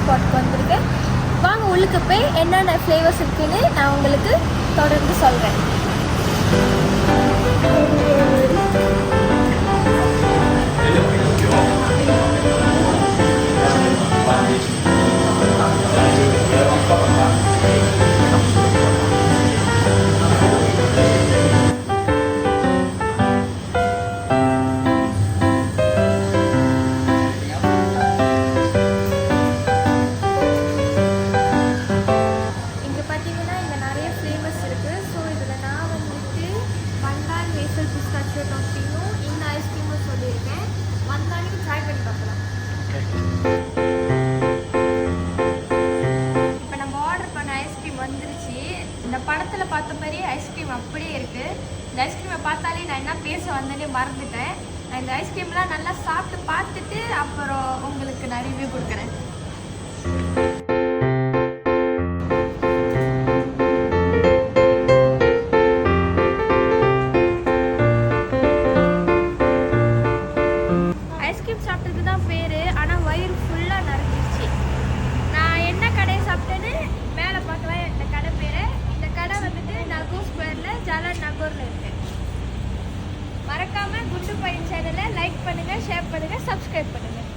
ஸ்பாட்க்கு வந்திருக்கேன். வாங்க உள்ளுக்கு போய் என்னென்ன ஃப்ளேவர்ஸ் இருக்குன்னு நான் உங்களுக்கு தொடர்ந்து சொல்கிறேன். இந்த படத்தில் பார்த்த மாதிரி ஐஸ்கிரீம் அப்படியே இருக்குது. இந்த ஐஸ்கிரீமை பார்த்தாலே நான் என்ன பேச வந்தேனே மறந்துட்டேன். நான் இந்த ஐஸ்கிரீம்லாம் நல்லா சாப்பிட்டு பார்த்துட்டு அப்புறம் உங்களுக்கு நான் ரிவ்யூ கொடுக்குறேன். ஐஸ்கிரீம் சாப்பிட்டது தான் பேர், ஆனால் வயிறு ஃபுல்லாக நிறைஞ்சிருச்சு. நான் என்ன கடையை சாப்பிட்டேன்னு மேலே பார்க்கலாம். இந்த கடை பேர், இந்த கடை வந்துட்டு நகூர் ஸ்கொயரில் ஜாலன் நகூரில் இருக்கு. மறக்காமல் குண்டு பையன் சேனலை லைக் பண்ணுங்கள், ஷேர் பண்ணுங்கள், சப்ஸ்கிரைப் பண்ணுங்கள்.